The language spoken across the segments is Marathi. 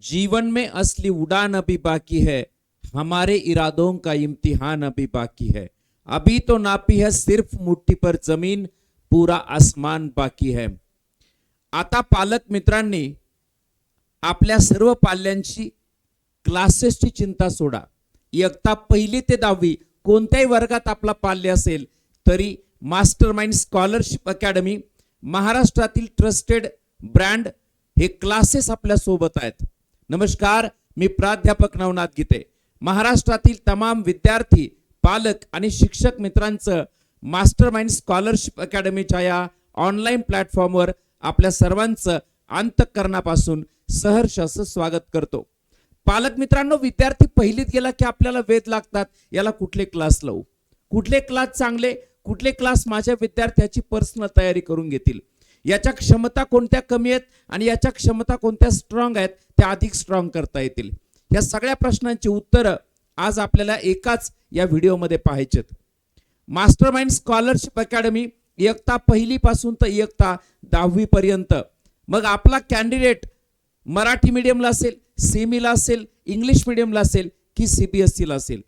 जीवन में असली उड़ान अभी बाकी है, हमारे इरादों का इम्तिहान अभी बाकी है। अभी तो नापी है सिर्फ मुट्ठी पर जमीन, पूरा आसमान बाकी है। आता पालक मित्रांनी आपल्या सर्व पाल्यांची क्लासेसची चिंता सोडा। इयत्ता पहिली ते 10वी कोणत्याही वर्गात आपला पाल्य असेल तरी मास्टरमाइंड स्कॉलरशिप अकॅडमी महाराष्ट्रातील ट्रस्टेड ब्रँड हे क्लासेस आपल्या सोबत आहेत। नमस्कार, मी प्राध्यापक नवनाथ गीते। महाराष्ट्रातील तमाम विद्यार्थी, पालक आणि शिक्षक मित्रांचं मास्टरमाइंड स्कॉलरशिप अकॅडमीच्या या ऑनलाईन प्लॅटफॉर्मवर आपल्या सर्वांचं अंतःकरणापासून सहर्ष असं स्वागत करतो। पालक मित्रांनो, विद्यार्थी पहिलीत गेला की आपल्याला वेध लागतात, याला कुठले क्लास लावू, कुठले क्लास चांगले, कुठले क्लास माझ्या विद्यार्थ्याची पर्सनल तयारी करून घेतील, याच्या क्षमता कोणत्या कमी आहेत आणि याच्या क्षमता कोणत्या स्ट्रॉंग आहेत त्या अधिक स्ट्रॉंग करता येतील। या सगळ्या प्रश्नांची उत्तरं आज आपल्याला एकाच या व्हिडिओमध्ये पाहायचे आहेत। मास्टरमाइंड स्कॉलरशिप अकॅडमी इयत्ता पहिली पासून तर इयत्ता 10वी पर्यंत, मग आपला कॅन्डिडेट मराठी मीडियमला असेल, सेमीला असेल, इंग्लिश मीडियमला असेल की सीबीएसईला असेल,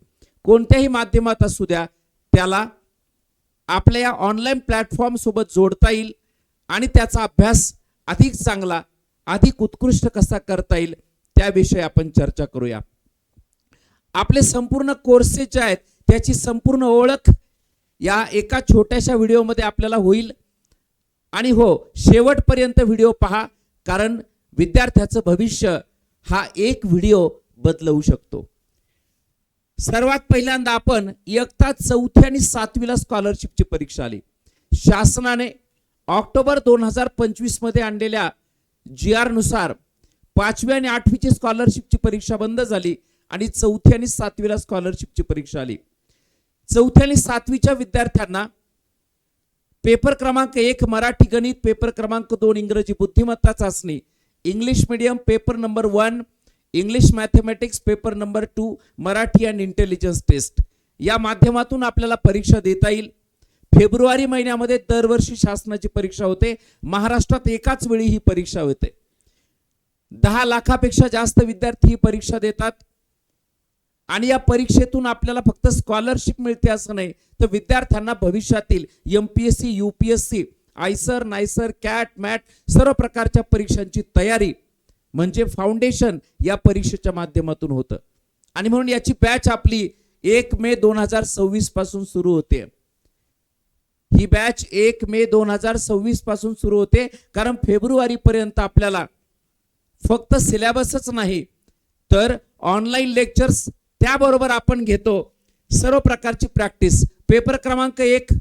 कोणत्याही माध्यमात असू द्या, त्याला आपल्या या ऑनलाईन प्लॅटफॉर्म सोबत जोडता येईल आणि त्याचा अभ्यास अधिक चांगला, अधिक उत्कृष्ट कसा करता येईल त्याविषयी आपण चर्चा करूया। आपले संपूर्ण कोर्सेस जे आहेत त्याची संपूर्ण ओळख या एका छोट्याशा व्हिडिओमध्ये आपल्याला होईल। आणि हो, शेवटपर्यंत व्हिडिओ पहा, कारण विद्यार्थ्याचं भविष्य हा एक व्हिडिओ बदलवू शकतो। सर्वात पहिल्यांदा आपण इयत्ता 4थी आणि 7वीला स्कॉलरशिपची परीक्षा आली। शासनाने ऑक्टोबर 2025 मध्ये आणलेल्या GR नुसार 5वी आणि 8वीची स्कॉलरशिपची परीक्षा बंद झाली आणि 4थी आणि 7वीला स्कॉलरशिपची परीक्षा आली। 4थी आणि 7वीच्या विद्यार्थ्यांना पेपर क्रमांक 1 मराठी गणित, पेपर क्रमांक 2 इंग्रजी बुद्धिमत्ता चाचणी, English medium paper number 1 English mathematics, paper number 2 Marathi and intelligence test या माध्यमातून आपल्याला परीक्षा देता येईल। फेब्रुवारी महिन्यामध्ये दरवर्षी शासनाची परीक्षा होते। महाराष्ट्रात एकाच वेळी ही परीक्षा होते। 10 लाखापेक्षा जास्त विद्यार्थी ही परीक्षा देतात आणि या परीक्षेतून आपल्याला फक्त स्कॉलरशिप मिळते असं नाही, तर विद्यार्थ्यांना भविष्यातील MPSC, UPSC, IISER, NISER, CAT, MAT सर्व प्रकारच्या परीक्षांची तयारी म्हणजे फाउंडेशन या परीक्षेच्या माध्यमातून होतं। आणि म्हणून याची बॅच आपली 1 मे 2026 पासून सुरू होते। ही बॅच 1 मे 2026 पासून सुरू होते, कारण फेब्रुवारी पर्यंत आपल्याला फक्त सिलेबसच नाही तर ऑनलाईन लेक्चर्स त्याबरोबर आपण घेतो सर्व प्रकारची प्रॅक्टिस। पेपर क्रमांक 1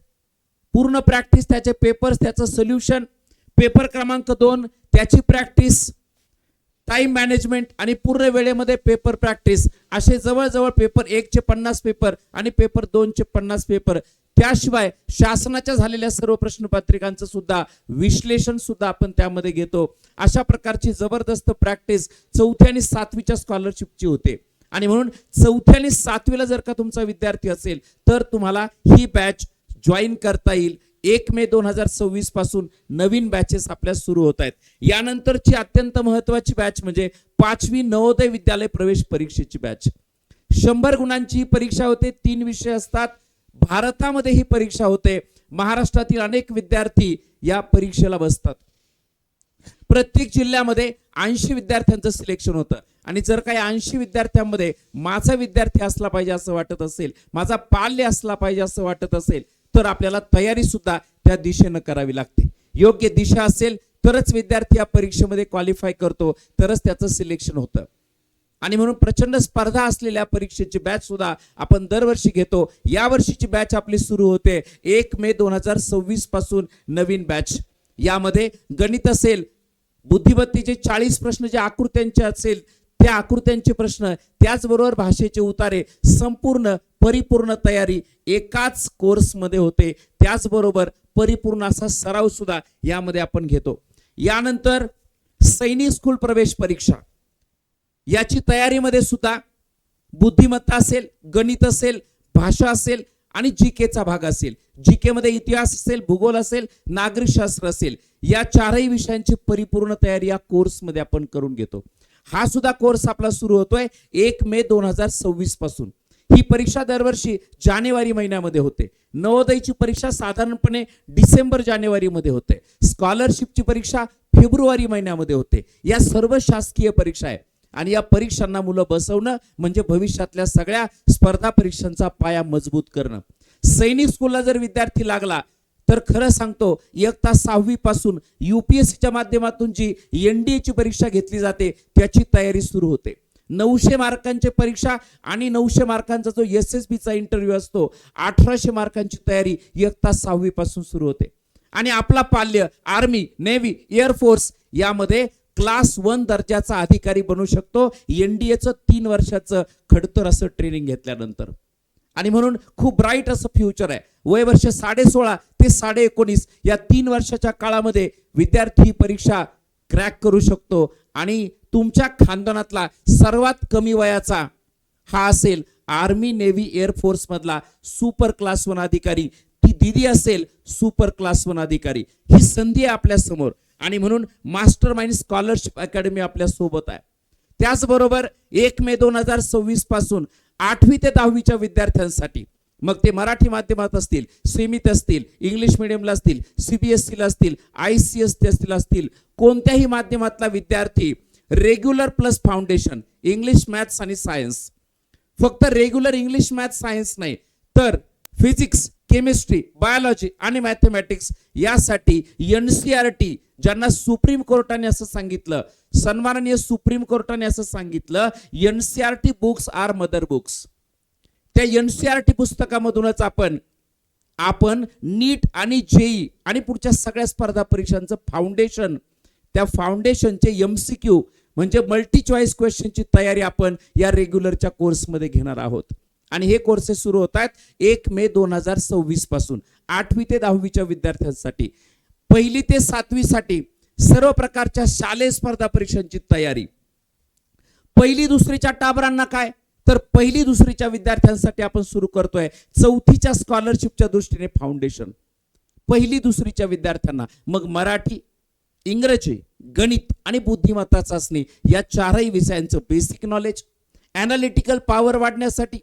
पूर्ण प्रॅक्टिस, त्याचे पेपर्स, त्याचं सोल्युशन, पेपर क्रमांक 2 त्याची प्रॅक्टिस, टाइम मॅनेजमेंट आणि पूर्ण वेळेमध्ये पेपर प्रॅक्टिस, असे जवळजवळ पेपर 1 चे 50 पेपर आणि पेपर 2 चे 50 पेपर, त्याशिवाय शासनाच्या झालेल्या सर्व प्रश्नपत्रिकांचं सुद्धा विश्लेषण सुद्धा आपण त्यामध्ये घेतो। अशा प्रकारची जबरदस्त प्रॅक्टिस 4थी आणि 7वीच्या स्कॉलरशिपची होते। आणि म्हणून 4थी आणि 7वीला जर का तुमचा विद्यार्थी असेल तर तुम्हाला ही बॅच जॉईन करता येईल। 1 मे 2026 पासून नवीन बॅचेस आपल्या सुरू होत आहेत। यानंतरची अत्यंत महत्त्वाची बॅच म्हणजे 5वी नवोदय विद्यालय प्रवेश परीक्षेची बॅच। 100 गुणांची ही परीक्षा होते, 3 विषय असतात। भारतामध्ये ही परीक्षा होते। महाराष्ट्रातील अनेक विद्यार्थी या परीक्षेला बसतात। प्रत्येक जिल्ह्यामध्ये 80 विद्यार्थ्यांचं सिलेक्शन होतं आणि जर काही 80 विद्यार्थ्यांमध्ये माझा विद्यार्थी असला पाहिजे असं वाटत असेल, माझा पाल्य असला पाहिजे असं वाटत असेल, तर आपल्याला तयारी सुद्धा त्या दिशेनं करावी लागते। योग्य दिशा असेल तरच विद्यार्थी या परीक्षेमध्ये क्वालिफाय करतो, तरच त्याचं सिलेक्शन होतं। आणि म्हणून प्रचंड स्पर्धा असलेल्या परीक्षेची बॅच सुद्धा आपण दरवर्षी घेतो। या वर्षीची बॅच आपली सुरू होते 1 मे 2026 पासून नवीन बॅच। यामध्ये गणित असेल, बुद्धिमत्तेचे 40 प्रश्न जे आकृत्यांचे असेल त्या आकृत्यांचे प्रश्न, त्याचबरोबर भाषेचे उतारे, संपूर्ण परिपूर्ण तयारी एकाच कोर्समध्ये होते। त्याचबरोबर परिपूर्ण असा सराव सुद्धा यामध्ये आपण घेतो। यानंतर सैनिक स्कूल प्रवेश परीक्षा, याची तयारीमध्ये सुद्धा बुद्धिमत्ता असेल, गणित असेल, भाषा असेल आणि जीकेचा भाग असेल। जीके मध्ये इतिहास असेल, भूगोल असेल, नागरिकशास्त्र असेल, या 4ही विषयांची परिपूर्ण तयारी या कोर्समध्ये आपण करून घेतो। हा सुद्धा कोर्स आपला सुरू होतोय 1 मे 2026 पासून. ही परीक्षा दरवर्षी जानेवारी महिन्यामध्ये होते. नवोदयची परीक्षा साधारणपणे डिसेंबर जानेवारी मध्ये होते. स्कॉलरशिपची परीक्षा फेब्रुवारी महिन्यामध्ये होते. या सर्व शासकीय परीक्षा आहे आणि या परीक्षांना मुलं बसवणं म्हणजे भविष्यातल्या सगळ्या स्पर्धा परीक्षांचा पाया मजबूत करणं. सैनिक स्कूलला जर विद्यार्थी लागला तर खरं सांगतो इयत्ता 6वी पासून UPSCच्या माध्यमातून जी NDA ची परीक्षा घेतली जाते त्याची तयारी सुरू होते. 900 मार्कांची परीक्षा आणि 900 मार्कांचा जो SSBचा इंटरव्ह्यू असतो 1800 मार्कांची तयारी इयत्ता 6वी पासून सुरू होते. आणि आपला पाल्य आर्मी, नेव्ही, एअरफोर्स यामध्ये क्लास 1 दर्जाचा अधिकारी बनू शकतो NDAचं 3 वर्षाचं खडतर असं ट्रेनिंग घेतल्यानंतर. आणि म्हणून खूप ब्राईट असं फ्युचर आहे. वय वर्ष 16.5 ते 19.5 या 3 वर्षाच्या काळामध्ये विद्यार्थी परीक्षा क्रॅक करू शकतो आणि तुमच्या खानदानातला सर्वात कमी वयाचा हा असेल आर्मी, नेव्ही, एअरफोर्स मधला सुपर क्लास 1 अधिकारी. ती दीदी असेल सुपर क्लास 1 अधिकारी. ही संधी आहे आपल्या समोर आणि म्हणून मास्टर माइंड स्कॉलरशिप अकॅडमी आपल्या सोबत आहे. त्याचबरोबर 1 मे 2026 पासून 8वी ते 10वीच्या विद्यार्थ्यांसाठी, मग ते मराठी माध्यमात असतील, सीमित असतील, इंग्लिश मिडियमला असतील, CBSE ला असतील, ICSE असतील, कोणत्याही माध्यमातला विद्यार्थी regular plus foundation English, maths आणि सायन्स, फक्त रेग्युलर इंग्लिश, मॅथ्स, सायन्स नाही तर फिजिक्स, केमिस्ट्री, बायोलॉजी आणि मॅथमॅटिक्स यासाठी NCERT, ज्यांना सुप्रीम कोर्टाने असं सांगितलं, सन्माननीय सुप्रीम कोर्टाने असं सांगितलं NCERT books are mother books. त्या NCERT पुस्तकामधूनच आपण नीट आणि JEE आणि पुढच्या सगळ्या स्पर्धा परीक्षांचं फाउंडेशन, त्या फाउंडेशनचे MCQ म्हणजे मल्टी चॉईस क्वेश्चनची तयारी आपण या रेग्युलरच्या कोर्समध्ये घेणार आहोत. आणि हे कोर्सेस सुरू होत आहेत 1 मे 2026 पासून 8वी ते 10वीच्या विद्यार्थ्यांसाठी. 1ली ते 7वी साठी सर्व प्रकारच्या शालेय स्पर्धा परीक्षांची तयारी. 1ली 2रीच्या टाबरांना काय तर 1ली 2रीच्या विद्यार्थ्यांसाठी आपण सुरू करतोय 4थीच्या स्कॉलरशिपच्या दृष्टीने फाउंडेशन. 1ली 2रीच्या विद्यार्थ्यांना मग मराठी, इंग्रजी, गणित आणि बुद्धिमत्ता चाचणी या 4ही विषयांचं बेसिक नॉलेज, ॲनालिटिकल पॉवर वाढण्यासाठी,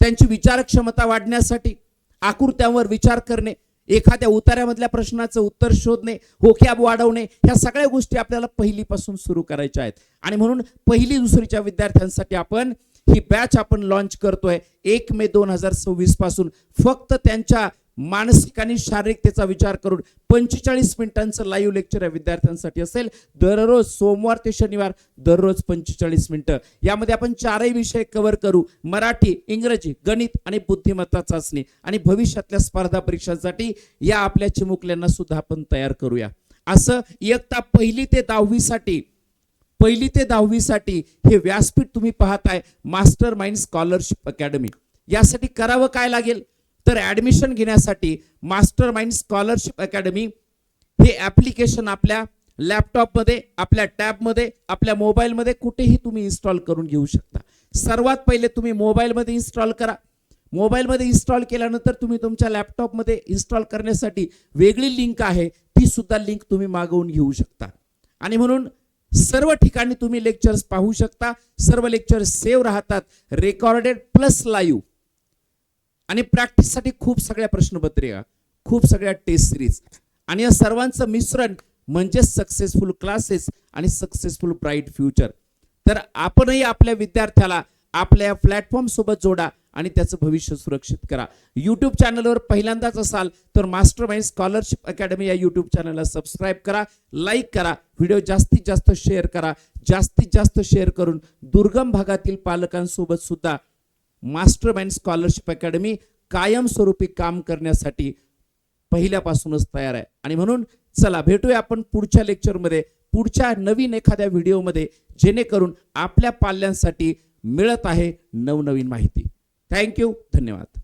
त्यांची विचार क्षमता वाढण्यासाठी, आकृत्यांवर विचार करणे, एखाद्या उतार्यामधल्या प्रश्नाचं उत्तर शोधणे, होक्याब वाढवणे, ह्या सगळ्या गोष्टी आपल्याला 1ली पासून सुरू करायच्या आहेत. आणि म्हणून 1ली 2रीच्या विद्यार्थ्यांसाठी आपण ही बॅच लॉन्च करतोय 1 मे 2026 पासून. फक्त त्यांच्या मानसिक आणि शारीरिकतेचा विचार करून 45 मिनिटांचं लाईव्ह लेक्चर या विद्यार्थ्यांसाठी असेल. दररोज सोमवार ते शनिवार दररोज 45 मिनिटं. यामध्ये आपण 4ही विषय कव्हर करू, मराठी, इंग्रजी, गणित आणि बुद्धिमत्ता चाचणी. आणि भविष्यातल्या स्पर्धा परीक्षांसाठी या आपल्या चिमुकल्यांना सुद्धा आपण तयार करूया. असं इयत्ता 1ली ते 10वी साठी हे व्यासपीठ तुम्ही पाहताय मास्टर माइंड स्कॉलरशिप अकॅडमी. यासाठी करावं काय लागेल तर ऍडमिशन घेण्यासाठी मास्टर माइंड स्कॉलरशिप अकॅडमी हे ऍप्लिकेशन आपल्या लॅपटॉपमध्ये, आपल्या टॅबमध्ये, आपल्या मोबाईलमध्ये कुठेही तुम्ही इन्स्टॉल करून घेऊ शकता. सर्वात पहिले तुम्ही मोबाईलमध्ये इन्स्टॉल करा. मोबाईलमध्ये इन्स्टॉल केल्यानंतर तुम्ही तुमच्या लॅपटॉपमध्ये इन्स्टॉल करण्यासाठी वेगळी लिंक आहे, ती सुद्धा लिंक तुम्ही मागवून घेऊ शकता. आणि म्हणून सर्व ठिकाणी तुम्ही लेक्चर्स पाहू शकता. सर्व लेक्चर्स सेव्ह राहतात, रेकॉर्डेड प्लस लाईव्ह. आणि प्रॅक्टिससाठी खूप सगळ्या प्रश्नपत्रिका, खूप सगळ्या टेस्ट सिरीज आणि या सर्वांचं मिश्रण म्हणजे सक्सेसफुल क्लासेस आणि सक्सेसफुल ब्राईट फ्युचर. तर आपणही आपल्या विद्यार्थ्याला आपल्या प्लॅटफॉर्म सोबत जोडा आणि त्याचं भविष्य सुरक्षित करा. यूट्यूब चॅनलवर पहिल्यांदाच असाल तर मास्टर माइंड स्कॉलरशिप अकॅडमी या यूट्यूब चॅनलला सबस्क्राईब करा, लाईक करा, व्हिडिओ जास्तीत जास्त शेअर करा. जास्तीत जास्त शेअर करून दुर्गम भागातील पालकांसोबत सुद्धा मास्टर माइंड स्कॉलरशिप अकॅडमी कायमस्वरूपी काम करण्यासाठी पहिल्यापासूनच तयार आहे. आणि म्हणून चला भेटूया आपण पुढच्या लेक्चरमध्ये, पुढच्या नवीन एखाद्या व्हिडिओमध्ये, जेणेकरून आपल्या पाल्यांसाठी मिळत आहे नवनवीन माहिती. थँक्यू, धन्यवाद.